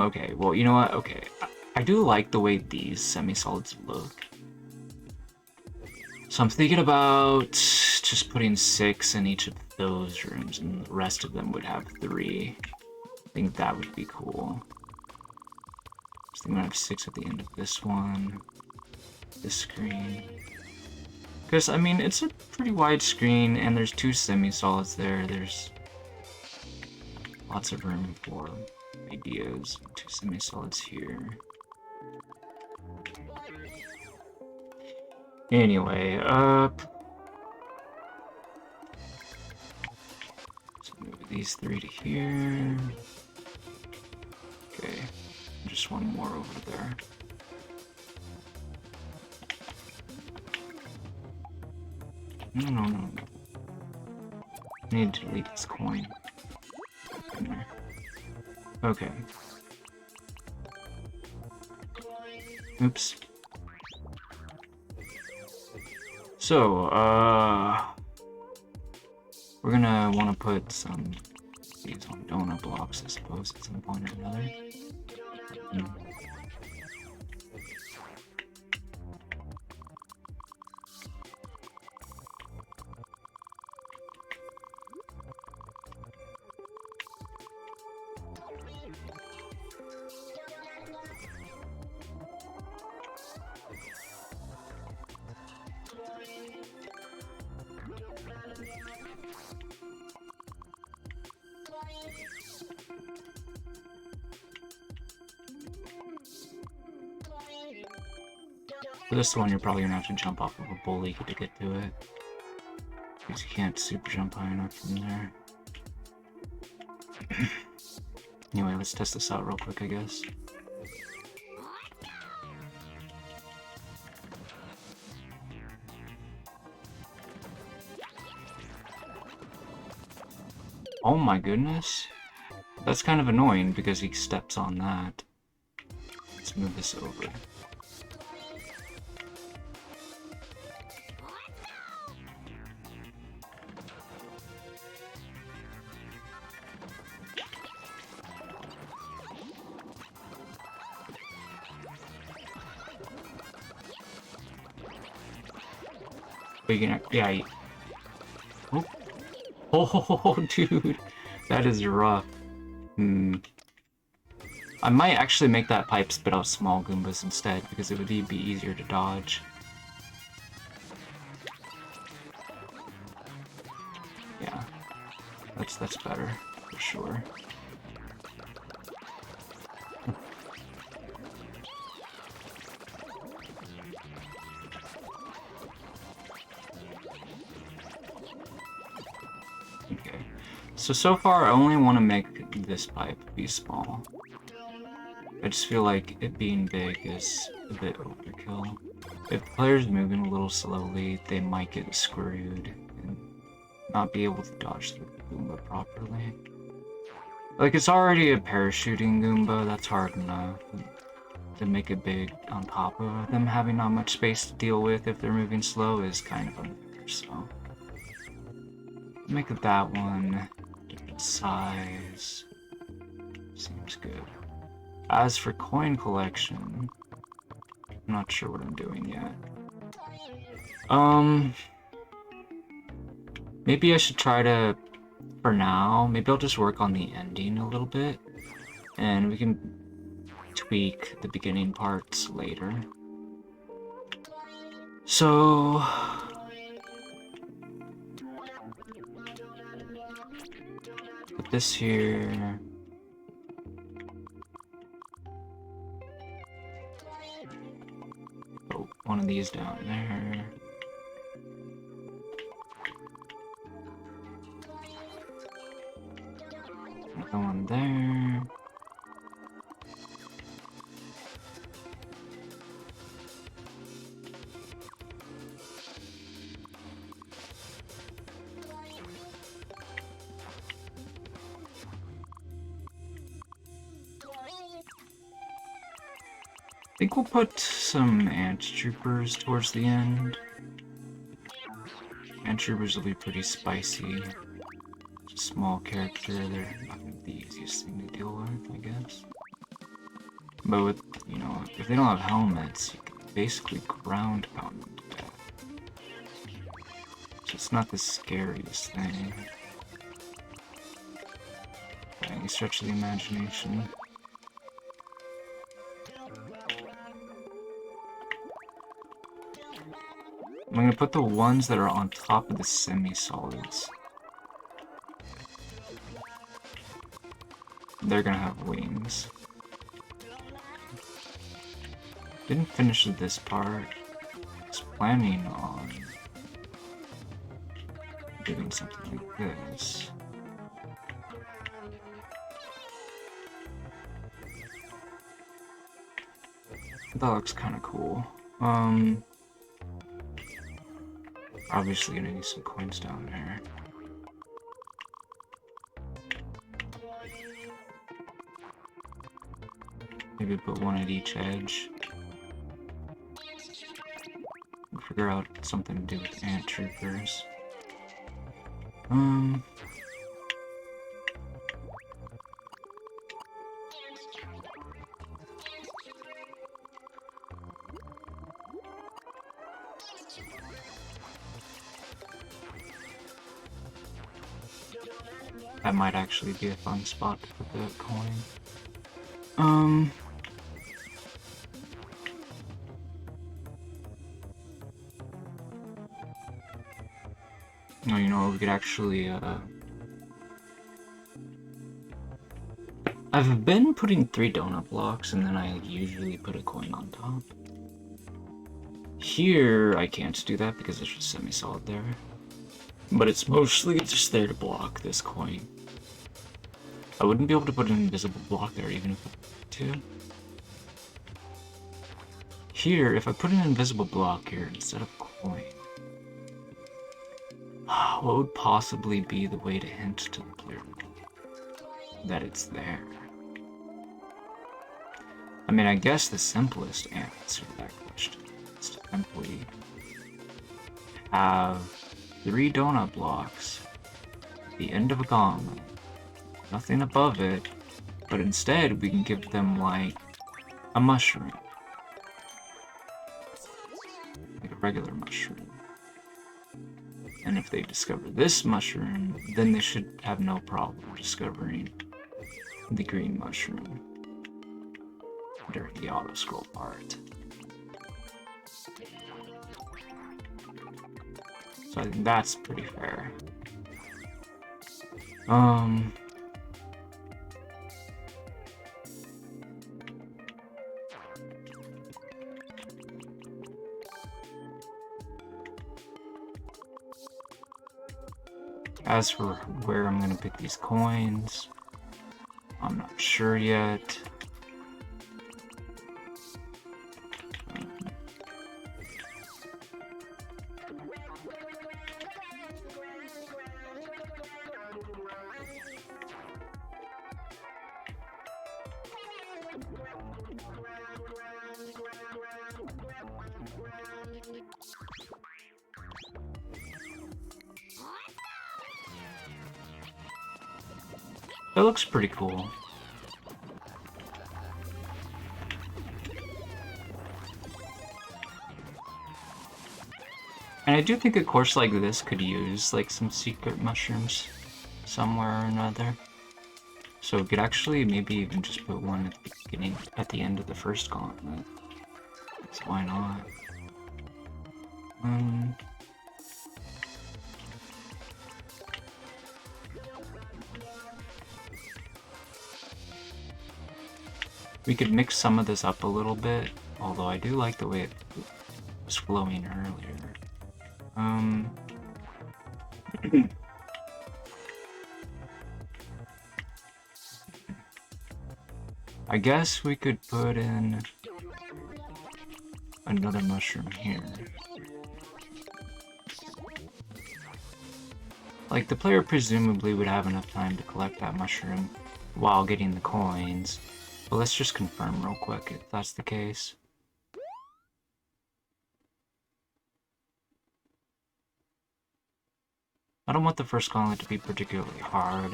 Okay, well, you know what? Okay, I do like the way these semi-solids look. So I'm thinking about just putting 6 in each of those rooms, and the rest of them would have 3. I think that would be cool. So I'm gonna have 6 at the end of this one, this screen. Because, I mean, it's a pretty wide screen, and there's 2 semi-solids there. There's lots of room for ideas. 2 semi-solids here. Anyway, so move these 3 to here. Okay, just one more over there. No. I need to delete this coin. In there. Okay. Oops. So, we're gonna want to put some of these on donut blocks, I suppose, at some point or another. For this one, you're probably gonna have to jump off of a bully to get to it, because you can't super jump high enough from there. Anyway, let's test this out real quick, I guess. Oh my goodness. That's kind of annoying because he steps on that. Let's move this over. But you can, yeah. Oh. Oh, dude, that is rough. I might actually make that pipe spit out small Goombas instead, because it would be easier to dodge. Yeah, that's better, for sure. So far I only want to make this pipe be small. I just feel like it being big is a bit overkill. If the player's moving a little slowly, they might get screwed and not be able to dodge the Goomba properly. Like, it's already a parachuting Goomba, that's hard enough. To make it big on top of them having not much space to deal with if they're moving slow is kind of unfair, so... Make it that one, different size, seems good. As for coin collection, I'm not sure what I'm doing yet. Maybe I should try to, for now, maybe I'll just work on the ending a little bit, and we can tweak the beginning parts later. So... put this here... Oh, one of these down there. Another one there. I think we'll put some ant troopers towards the end. Ant troopers will be pretty spicy. It's a small character, they're not gonna be the easiest thing to deal with, I guess. But with, you know, if they don't have helmets, you can basically ground pound them to death. So it's not the scariest thing. By any stretch of the imagination. I'm gonna put the ones that are on top of the semi-solids. They're gonna have wings. Didn't finish this part. I was planning on doing something like this. That looks kind of cool. Obviously gonna need some coins down there. Maybe put one at each edge. We'll figure out something to do with ant troopers. That might actually be a fun spot to put the coin. No, you know, we could actually, I've been putting 3 donut blocks, and then I usually put a coin on top. Here, I can't do that because it's just semi-solid there. But it's mostly just there to block this coin. I wouldn't be able to put an invisible block there even if I wanted to. Here, if I put an invisible block here instead of coin, what would possibly be the way to hint to the player that it's there? I mean, I guess the simplest answer to that question is to simply have 3 donut blocks at the end of a gauntlet, nothing above it, but instead we can give them like a mushroom, like a regular mushroom. And if they discover this mushroom, then they should have no problem discovering the green mushroom during the auto-scroll part. So I think that's pretty fair. As for where I'm gonna pick these coins, I'm not sure yet. That looks pretty cool. And I do think a course like this could use like some secret mushrooms somewhere or another. So we could actually maybe even just put one at the beginning, at the end of the first gauntlet. So why not? We could mix some of this up a little bit, although I do like the way it was flowing earlier. I guess we could put in another mushroom here. Like, the player presumably would have enough time to collect that mushroom while getting the coins. But let's just confirm real quick if that's the case. I don't want the first gauntlet to be particularly hard.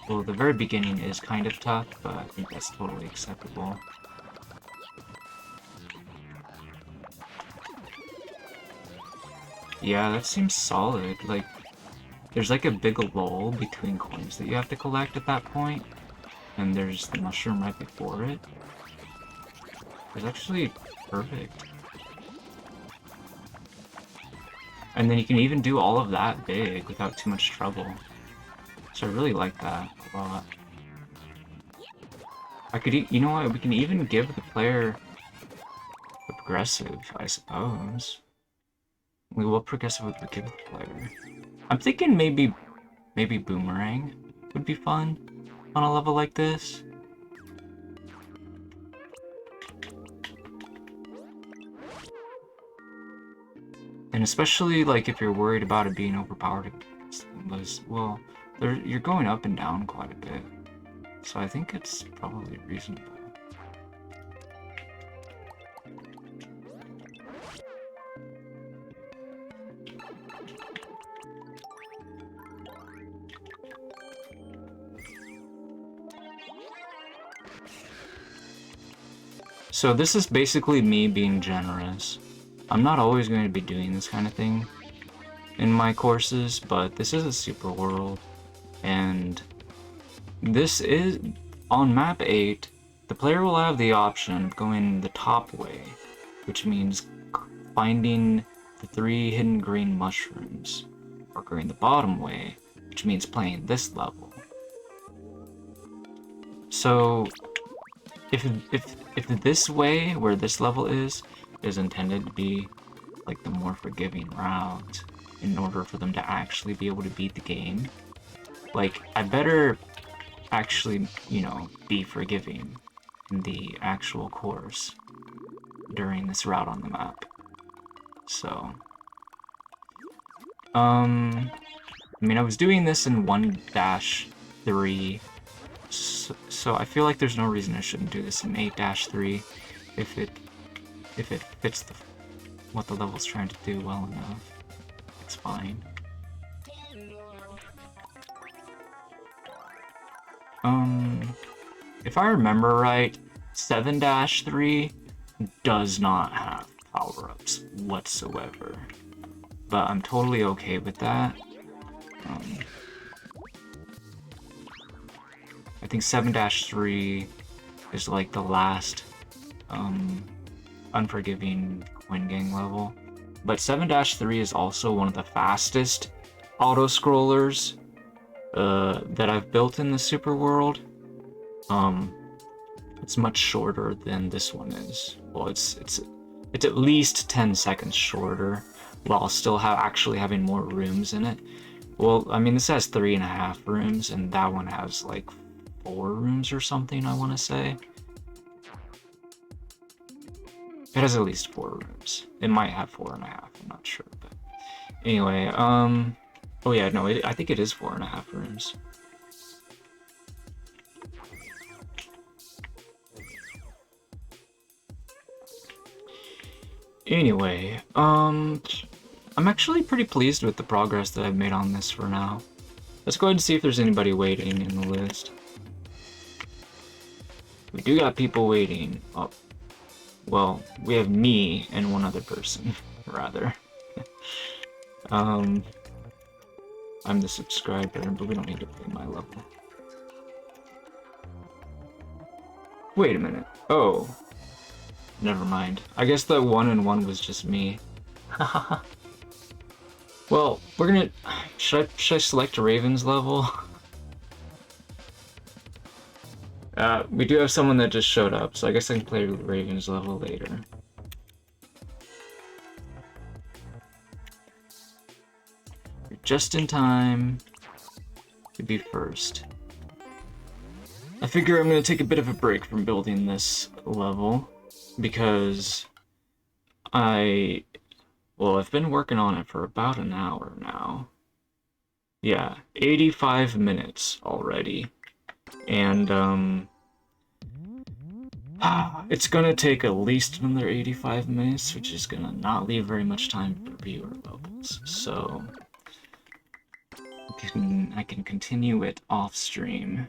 Well, the very beginning is kind of tough, but I think that's totally acceptable. Yeah, that seems solid. Like, there's like a big lull between coins that you have to collect at that point, and there's the mushroom right before it. It's actually perfect. And then you can even do all of that big without too much trouble. So I really like that a lot. I could, you know what, we can even give the player a progressive, I suppose. What progressive would we give the player? I'm thinking maybe boomerang would be fun on a level like this. And especially like if you're worried about it being overpowered, well, you're going up and down quite a bit. So I think it's probably reasonable. So this is basically me being generous. I'm not always going to be doing this kind of thing in my courses, but this is a super world, and this is, on map 8, the player will have the option of going the top way, which means finding the 3 hidden green mushrooms, or going the bottom way, which means playing this level. So if this way, where this level is intended to be like the more forgiving route in order for them to actually be able to beat the game, like, I better actually, you know, be forgiving in the actual course during this route on the map. So, I mean, I was doing this in 1-3, so I feel like there's no reason I shouldn't do this in 8-3 if it fits what the level's trying to do well enough. It's fine. If I remember right, 7-3 does not have power-ups whatsoever, but I'm totally okay with that. I think 7-3 is like the last unforgiving coin gang level, but 7-3 is also one of the fastest auto-scrollers that I've built in the super world. It's much shorter than this one is. Well, it's at least 10 seconds shorter, while still actually having more rooms in it. Well, I mean, this has 3.5 rooms, and that one has like 4 rooms or something, I want to say. It has at least 4 rooms. It might have 4.5, I'm not sure, but anyway, oh yeah, no, I think it is 4.5 rooms. Anyway, I'm actually pretty pleased with the progress that I've made on this for now. Let's go ahead and see if there's anybody waiting in the list. We do got people waiting. Oh, well, we have me and one other person, rather. I'm the subscriber, but we don't need to play my level. Wait a minute. Oh. Never mind. I guess the 1-1 was just me. Well, we're gonna... Should I select Raven's level? We do have someone that just showed up, so I guess I can play Raven's level later. You're just in time to be first. I figure I'm gonna take a bit of a break from building this level, because well, I've been working on it for about an hour now. Yeah, 85 minutes already. And, it's gonna take at least another 85 minutes, which is gonna not leave very much time for viewer levels. So, I can continue it off stream.